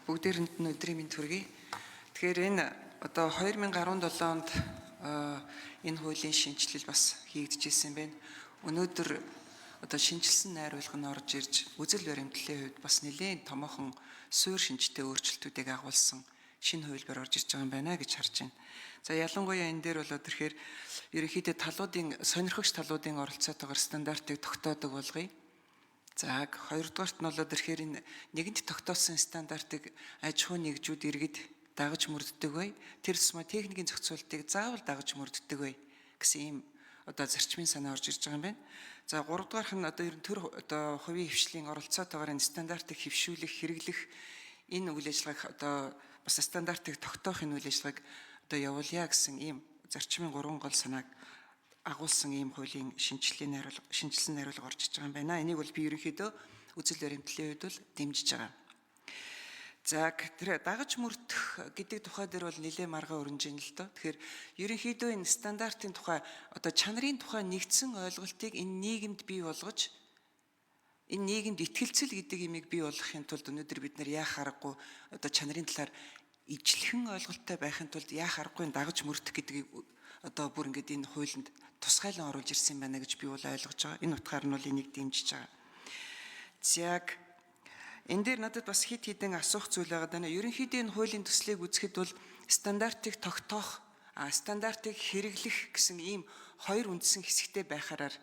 Бүгдээрэнд нь өдрийн мэнд хүргэе. Тэгэхээр энэ одоо 2017 онд энэ хуулийн шинжилэл бас хийгдчихсэн байна. Өнөөдөр одоо шинжилсэн найруулга нь орж ирж үзэл баримтлалын хувьд бас нэлээд томоохон суурь шинжтэй өөрчлөлтүүдийг агуулсан шинэ хувилбар орж ирж байгаа юм байна гэж харж байна. За ялангуяа энэ дээр бол тэгэхээр ерөнхийдөө сонирхогч талуудын оролцоотойгоор стандартыг тогтоодог болгоё. За хоёрдугаарт нь болоод ирэхээр энэ нэгэнт тогтоосон стандартыг аж ахуйн нэгжүүд иргэд дагаж мөрддөг бай. Тэр тусмаа техникийн зохицуултыг заавал дагаж мөрддөг бай гэсэн ийм одоо зарчмын санаа орж ирж байгаа юм байна. За гуравдугаарх нь одоо ер нь төр одоо хувийн хвшлийн оролцоотойгоор энэ стандартыг хөвшүүлэх, хэрэглэх энэ үйл ажиллагааг одоо бас стандартыг тогтоох энэ үйл ажиллагааг одоо явуулъя гэсэн ийм зарчмын гурван гол санааг агуулсан ийм хуулийн шинжилсэн найруулга орж иж байгаа юм байна. Энийг бол би ерөнхийдөө үзэл баримтлалын хувьд бол дэмжиж байгаа. За тэр дагаж мөрдөх гэдэг тухай дээр бол нэлээд маргаа өрнөж ийн л доо. Тэгэхээр ерөнхийдөө энэ стандартын тухай одоо чанарын тухай нэгдсэн ойлголтыг энэ нийгэмд бий болгож энэ нийгэмд итгэлцэл гэдэг имийг бий болгохын тулд өнөөдөр бид нар яах аргагүй одоо чанарын талаар ижлэхэн ойлголттой байхын тулд яах аргагүй дагаж мөрдөх гэдгийг одоо бүр ингээд энэ хуулинд тусгайлан оруулж ирсэн байна гэж би бол ойлгож байгаа. Энэ утгаар нь бол энийг дэмжиж байгаа. Яг энэ дээр надад бас хит хитэн асуух зүйл байгаа даа. Ерөнхийдөө энэ хуулийн төслийг үзэхэд бол стандартыг тогтоох, стандартыг хэрэглэх гэсэн ийм хоёр үндсэн хэсэгтэй байхаараар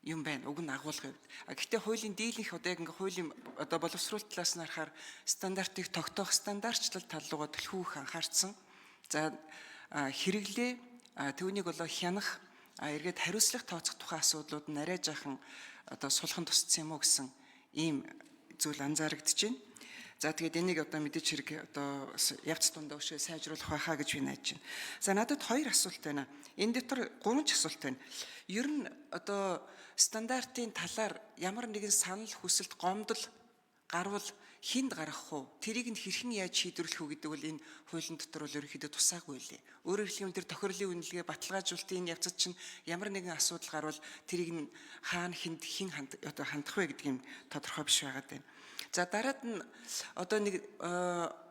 юм байна. Уг нь агуулгын хувьд. Гэхдээ хуулийн дийлэнх одоо яг ингээ хуулийн одоо боловсруулалт талаас нь харахаар стандартыг тогтоох, стандартчлал тал руугаа төлхөө их анхаарсан. За хэрэглээ түүнийг болоо хянах эргээд хариуцлага тооцох тухай асуудлууд нь арай жаахан одоо сулхан тусцсан юм уу гэсэн ийм зүйл анзаарэгдэж байна. За тэгээд энийг одоо мэдээж хэрэг одоо явц дундаа өшөө сайжруулах байхаа гэж би найдаж байна. За надад хоёр асуулт байна. Энэ дотор гурван ч асуулт байна. Ер нь одоо стандартын талаар ямар нэгэн санал хүсэлт гомдол гарвал хинд гаргах уу? Тэрийг нь хэрхэн яаж шийдвэрлэх үү гэдэг бол энэ хуулийн дотор бол ерөнхийдөө тусаагүй лээ. Өөрөөр хэлбэл тэр тохирлын үнэлгээ баталгаажуулалтын энэ явцад чинь ямар нэгэн асуудал гарвал тэрийг нь хаана хин хандах вэ гэдэг юм тодорхой биш байгаад байна. За дараад нь одоо нэг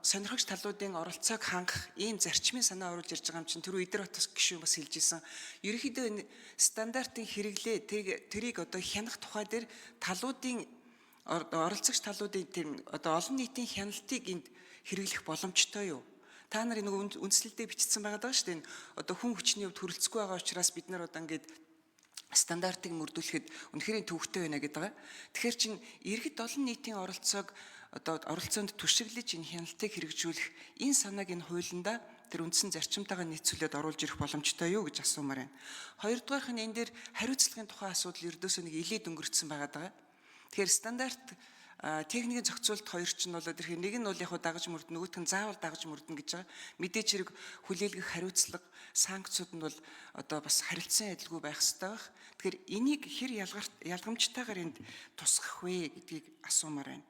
сонирхогч талуудын оролцоог хангах ийм зарчмын санаа оруулж ирж байгаа юм чинь тэр Идэрбатус гишүүн бас хэлж исэн. Ерөнхийдөө энэ стандартын хэрэглээ тэрийг одоо хянах тухай дээр талуудын оролцогч талуудын тийм одоо олон нийтийн хяналтыг энд хэрэглэх боломжтой юу? Та нар нэг үндслэлдээ бичсэн байгаа даа шүү дээ. Одоо хүн хүчний хувьд хүрэлцэхгүй байгаа учраас бид нар одоо ингээд стандартыг мөрдүүлэхэд үнэхээр төвөгтэй байна гэдэг байгаа. Тэгэхээр чин иргэд олон нийтийн оролцоог одоо оролцоонд түшиглэж энэ хяналтыг хэрэгжүүлэх энэ санааг энэ хуулиндаа тэр үндсэн зарчимтайгаа нийцүүлээд оруулж ирэх боломжтой юу гэж асуумаар байна. Хоёрдугаарх нь энэ дээр хариуцлагын тухай асуудал ердөөсөө нэг илээд өнгөрцөн байгаа даа. Тэгэхээр стандарт техникийн зохицуулалт хоёр ч нь бол тэрхээ нэг нь бол яг дагаж мөрдөн, нөгөөх нь заавал дагаж мөрдөн гэж байгаа. Мэдээж хэрэг хүлээлгэх хариуцлага, санкцууд нь бол одоо бас харилцан адилгүй байх ёстой байх. Тэгэхээр энийг хэр ялгамжтайгаар энд тусгах вэ гэдгийг асуумаар байна.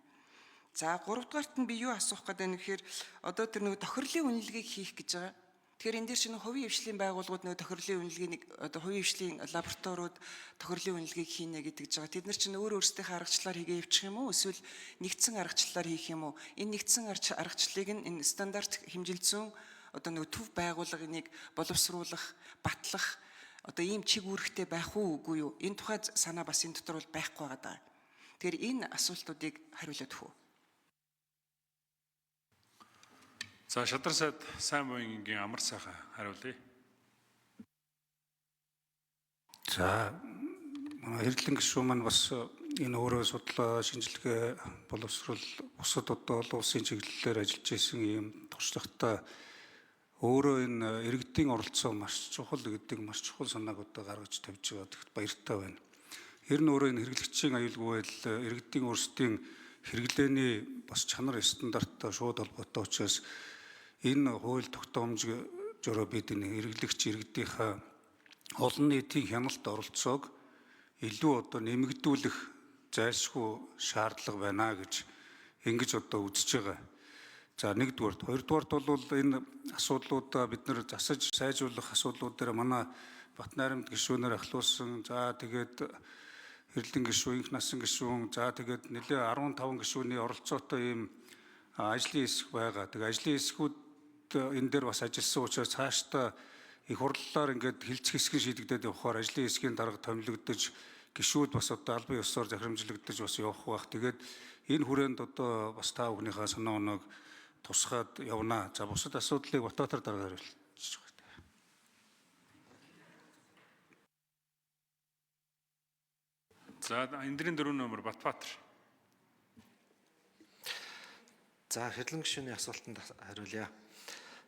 За гуравдугаарт нь би юу асуух гэдэг нь гэхээр одоо тэр нэг тохирлын үнэлгээг хийх гэж байгаа. Тэгэхээр энэ дээр чинь хувийн хвшлийн байгууллагууд нэг тохирлын үнэлгээний одоо хувийн хвшлийн лабораториуд тохирлын үнэлгээг хийнэ гэдэг жбайгаа. Тэд нар чинь өөрсдийнхээ аргачлалаар хийгээ явуучих юм уу? Эсвэл нэгдсэн аргачлалаар хийх юм уу? Энэ нэгдсэн аргачлалыг энэ стандарт хэмжилзүүн одоо нэг төв байгууллагыг боловсруулах, батлах одоо ийм чиг үүрэгтэй байх уу үгүй юу? Энэ тухай санаа бас энэ дотор бол байхгүй байгаа даа. Тэгэхээр энэ асуултуудыг хариулаад өгөх үү? За Шадар сайд сайн буянгийн амар сайхан хариулъя. За хэрлэн гишүүн маань бас энэ өөрөө судлаа шинжилгээ боловсрол бусад одоо олон улсын чиглэлээр ажиллаж исэн ийм туршлагатай өөрөө энэ иргэдийн оролцоо маш чухал гэдэг маш чухал санааг одоо гаргаж тавьж байгаа гэдэгт баяртай байна. Ер нь өөрөө энэ хэрэглэгчийн аюулгүй байдал иргэдийн өөрсдийн хэрэглээний бас чанар стандарттай шууд холбоотой учраас энэ хууль тогтоомжоор бид энэ хэрэглэгч иргэдийнхаа олон нийтийн хяналт оролцоог илүү одоо нэмэгдүүлэх зайлшгүй шаардлага байна гэж ингэж одоо үзэж байгаа. За нэгдүгээр, хоёрдугаарт бол энэ асуудлуудаа бид нэр засаж сайжруулах асуудлууд дээр манай Батнайрамд гишүүнээр ахлуулсан. За тэгээд Хэрлэн гишүүн, Инх насан гишүүн, за тэгээд нэлээ 15 гишүүний оролцоотой ийм ажлын хэсэг байгаа. Тэгээ ажлын хэсгүүд энэ дээр бас ажилласан учраас цаашдаа их хурлаар ингээд хилцэх хэсэг шийдэгдээд явахаар ажлын хэсгийн дарга томилогдож гишүүд бас одоо албан ёсоор захирамжлагдаж бас явах байх. Тэгээд энэ хүрээнд одоо бас та бүхнийхээ санаа оноог тусгаад явнаа. За бусад асуудлыг Батбаатар дарга хариулж байгаа. За эндрийн 4 номер Батбаатар. За хэрлэн гишүүний асуултанд хариулъя.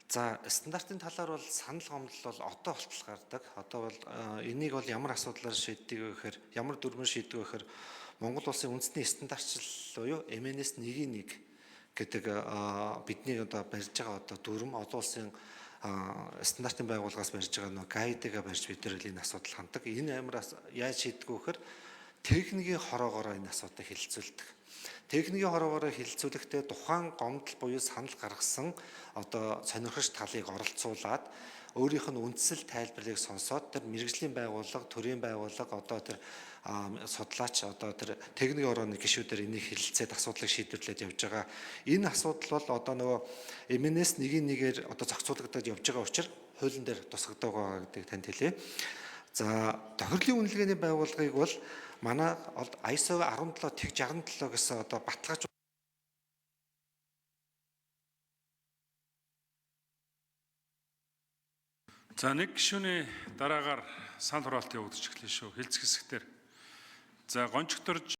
За стандартын талаар бол санал гомдол бол одоо болтол гардаг. Одоо бол энийг бол ямар асуудлаар шийддэг вэ гэхээр, ямар дүрмээр шийддэг вэ гэхээр Монгол улсын үндэсний стандартчил буюу MNS 1-1 гэдэг бидний одоо барьж байгаа одоо дүрм олон улсын стандартын байгууллагаас барьж байгаа нөгөө гайдыг барьж бид нар энэ асуудал ханддаг. Энэ ямар яаж шийддэг вэ гэхээр техникийн хороогоороо энэ асуудыг хэлэлцүүлдэг. Техникийн хороогоороо хэлэлцүүлэхдээ тухайн гомдол буюу санал гаргасан одоо сонирхогч талыг оролцуулаад өөрийнх нь үндсэл тайлбарлыг сонсоод тэр мэрэгжлийн байгууллага, төрийн байгууллага одоо тэр судлаач одоо тэр техникийн орооны гишүүдээр энийг хэлэлцээд асуудлыг шийдвэрлээд явж байгаа. Энэ асуудал бол одоо нөгөө MNS 1-1-ээр одоо зохицуулагдаад явж байгаа учраас хуулийн дээр тусгагддаг байгаа гэдгийг танд хэлье. За тохирлын үнэлгээний байгууллагыг бол манай ISO 17-67 гэсэн одоо баталгааж За нэг гишүүний дараагаар санал хураалт явагдаж эхлэв шүү. Хэлцэх хэсэгтэр. За Гончигдорж